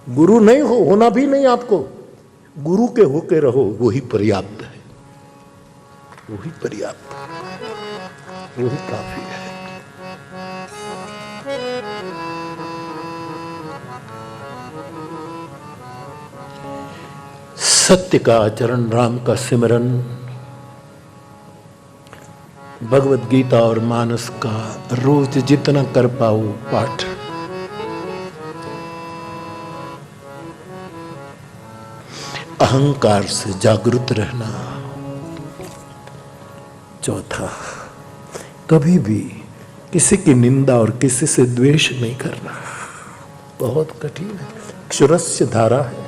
गुरु नहीं होना भी नहीं आपको, गुरु के होके रहो, वही पर्याप्त है, वही पर्याप्त है, वही काफी है। सत्य का आचरण, राम का सिमरन, भगवत गीता और मानस का रोज जितना कर पाओ पाठ, अहंकार से जागरूक रहना। चौथा, कभी भी किसी की निंदा और किसी से द्वेष नहीं करना। बहुत कठिन है, क्षुरस्य धारा है।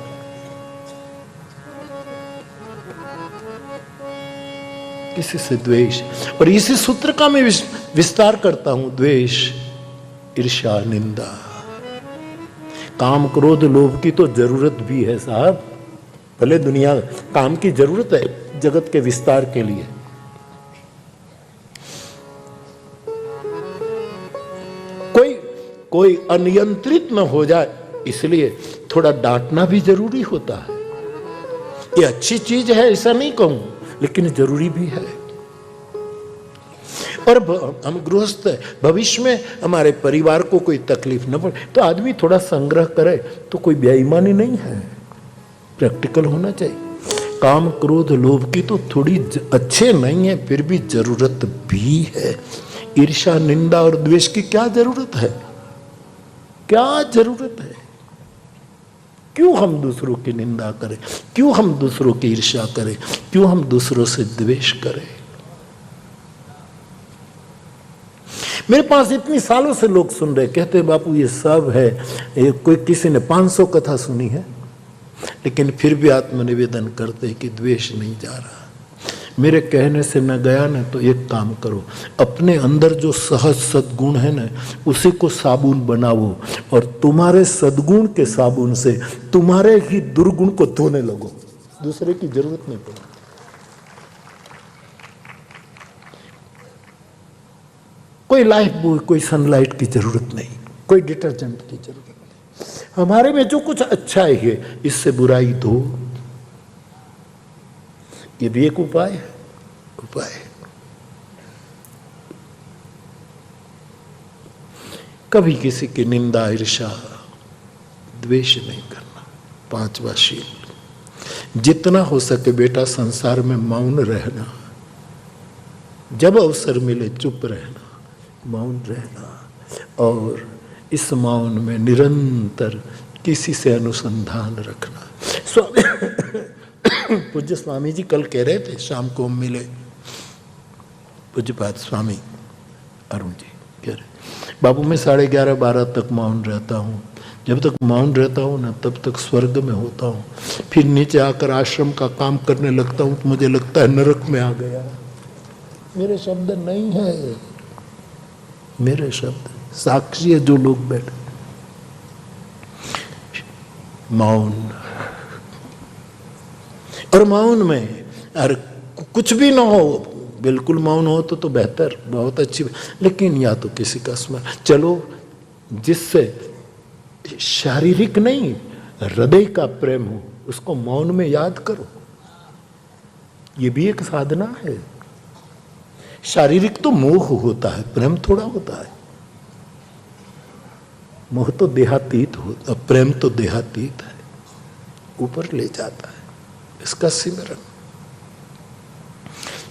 किसी से द्वेष, और इसी सूत्र का मैं विस्तार करता हूं। द्वेष, ईर्ष्या, निंदा, काम, क्रोध, लोभ की तो जरूरत भी है साहब। भले दुनिया काम की जरूरत है जगत के विस्तार के लिए, कोई अनियंत्रित न हो जाए, इसलिए थोड़ा डांटना भी जरूरी होता है। ये अच्छी चीज है ऐसा नहीं कहूं, लेकिन जरूरी भी है। और हम गृहस्थ है, भविष्य में हमारे परिवार को कोई तकलीफ न पड़े तो आदमी थोड़ा संग्रह करे, तो कोई बेईमानी नहीं है, प्रैक्टिकल होना चाहिए। काम, क्रोध, लोभ की तो थोड़ी अच्छे नहीं है, फिर भी जरूरत भी है। ईर्ष्या, निंदा और द्वेष की क्या जरूरत है? क्या जरूरत है? क्यों हम दूसरों की निंदा करें? क्यों हम दूसरों की ईर्ष्या करें? क्यों हम दूसरों से द्वेष करें? मेरे पास इतनी सालों से लोग सुन रहे, कहते बापू ये सब है, कोई किसी ने 500 कथा सुनी है, लेकिन फिर भी आत्मनिवेदन करते कि द्वेष नहीं जा रहा। मेरे कहने से न गया ना, तो एक काम करो, अपने अंदर जो सहज सद्गुण है ना, उसी को साबुन बनाओ और तुम्हारे सद्गुण के साबुन से तुम्हारे ही दुर्गुण को धोने लगो। दूसरे की जरूरत नहीं पड़ती। कोई लाइफ बॉय, कोई सनलाइट की जरूरत नहीं, कोई डिटर्जेंट की जरूरत नहीं। हमारे में जो कुछ अच्छा है, इससे बुराई धो। ये भी एक उपाय है, उपाय। कभी किसी की निंदा, ईर्ष्या, द्वेष नहीं करना। 5वां शील, जितना हो सके बेटा संसार में मौन रहना। जब अवसर मिले चुप रहना, मौन रहना, और इस मौन में निरंतर किसी से अनुसंधान रखना। पूज्य स्वामी जी कल कह रहे थे, शाम को मिले पूज्यपाद स्वामी अरुण जी, कह रहे बाबू मैं 11:30-12 तक मौन रहता हूँ। जब तक मौन रहता हूँ ना, तब तक स्वर्ग में होता हूँ। फिर नीचे आकर आश्रम का काम करने लगता हूँ तो मुझे लगता है नरक में आ गया। मेरे शब्द नहीं है, मेरे शब्द साक्षी है जो लोग बैठे। मौन, और मौन में अरे कुछ भी ना हो, बिल्कुल मौन हो तो बेहतर, बहुत अच्छी। लेकिन या तो किसी का स्मरण, चलो जिससे शारीरिक नहीं हृदय का प्रेम हो, उसको मौन में याद करो। ये भी एक साधना है। शारीरिक तो मोह होता है, प्रेम थोड़ा होता है। मोह तो देहातीत होता, प्रेम तो देहातीत है, ऊपर ले जाता है। इसका सिमरन,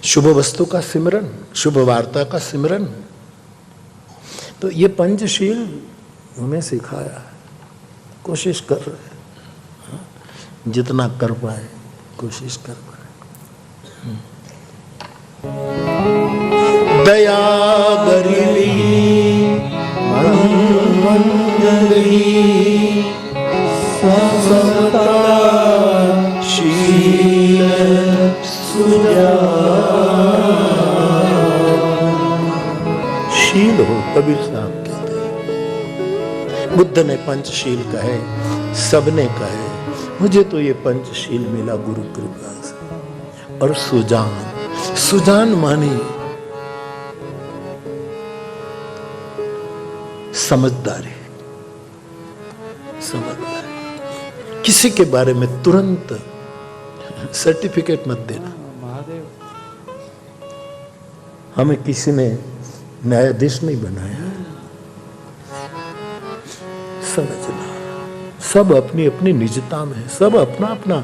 शुभ वस्तु का सिमरन, शुभ वार्ता का सिमरन। तो ये पंचशील हमें सिखाया है, कोशिश कर रहे हैं, जितना कर पाए कोशिश कर पाए। दया गरीबी शील हो, कबीर साहब कहते हैं। बुद्ध ने पंचशील कहे, सबने कहे, मुझे तो ये पंचशील मिला गुरु कृपा से। और सुजान, सुजान मानी समझदारी, समझदारी। किसी के बारे में तुरंत सर्टिफिकेट मत देना। हमें किसी ने न्यायाधीश नहीं बनाया। समझना, सब अपनी अपनी निजता में है, सब अपना अपना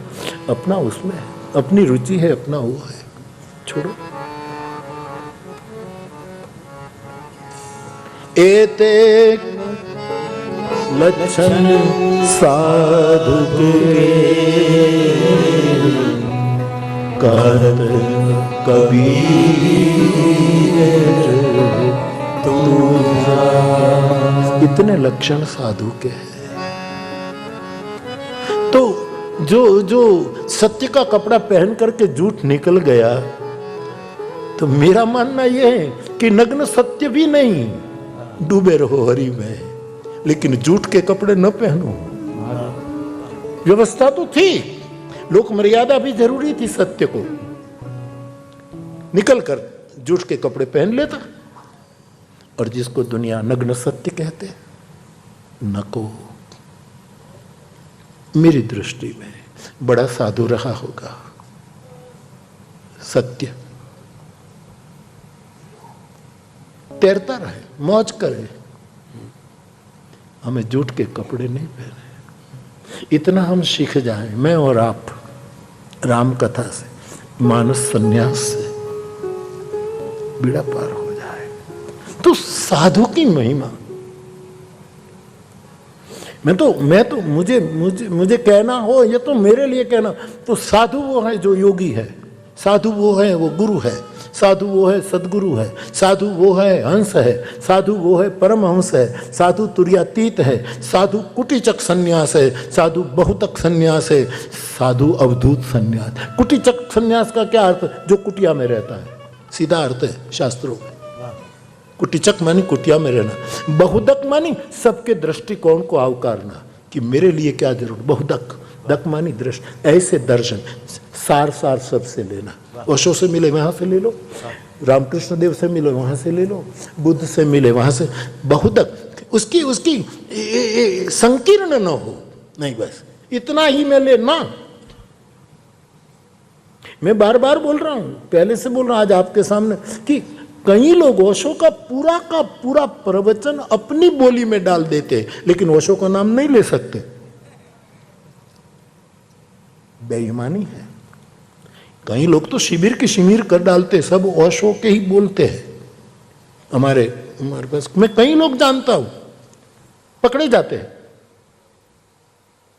अपना उसमें है, अपनी रुचि है, अपना वो है, छोड़ो। एते लक्षण साधु के करत कबीर तुझा। इतने लक्षण साधु के हैं। तो जो सत्य का कपड़ा पहन करके झूठ निकल गया, तो मेरा मानना यह है कि नग्न सत्य भी नहीं, डूबे रहो हरि में, लेकिन झूठ के कपड़े न पहनो। व्यवस्था तो थी, लोक मर्यादा भी जरूरी थी, सत्य को निकल कर झूठ के कपड़े पहन लेता। और जिसको दुनिया नग्न सत्य कहते, नको। मेरी दृष्टि में बड़ा साधु रहा होगा सत्य। तैरता रहे, मौज करे, हमें झूठ के कपड़े नहीं पहने। इतना हम सीख जाएं, मैं और आप, राम कथा से, मानस संन्यास से बीड़ा पार हो जाए। तो साधु की महिमा, मुझे कहना हो, ये तो मेरे लिए कहना, तो साधु वो है जो योगी है, साधु वो है वो गुरु है, साधु वो है सदगुरु है, साधु वो है हंस है, साधु वो है परमहंस है, साधु तुर्यातीत है, साधु कुटीचक संन्यास है, साधु बहुतक संन्यास है, साधु अवधूत संन्यास। कुटीचक संन्यास का क्या अर्थ? जो कुटिया में रहता है, सीधा अर्थ है शास्त्रों में। कुटीचक मानी कुटिया में रहना, बहुदक मानी सबके दृष्टिकोण को आवकारना कि मेरे लिए क्या जरूरत। बहुदक, दक मानी दृष्टि, ऐसे दर्शन, सार सबसे लेना। ओशो से मिले वहां से ले लो, रामकृष्ण देव से मिले वहां से ले लो, बुद्ध से मिले वहां से। बहुदक उसकी संकीर्ण न हो, नहीं बस इतना ही मैं लेना। मैं बार बार बोल रहा हूं, पहले से बोल रहा हूं आज आपके सामने, कि कई लोग ओशो का पूरा प्रवचन अपनी बोली में डाल देते, लेकिन ओशो का नाम नहीं ले सकते। बेईमानी है। कई लोग तो शिविर की शिविर कर डालते, सब ओशो के ही बोलते हैं। हमारे पास मैं कई लोग जानता हूं, पकड़े जाते हैं।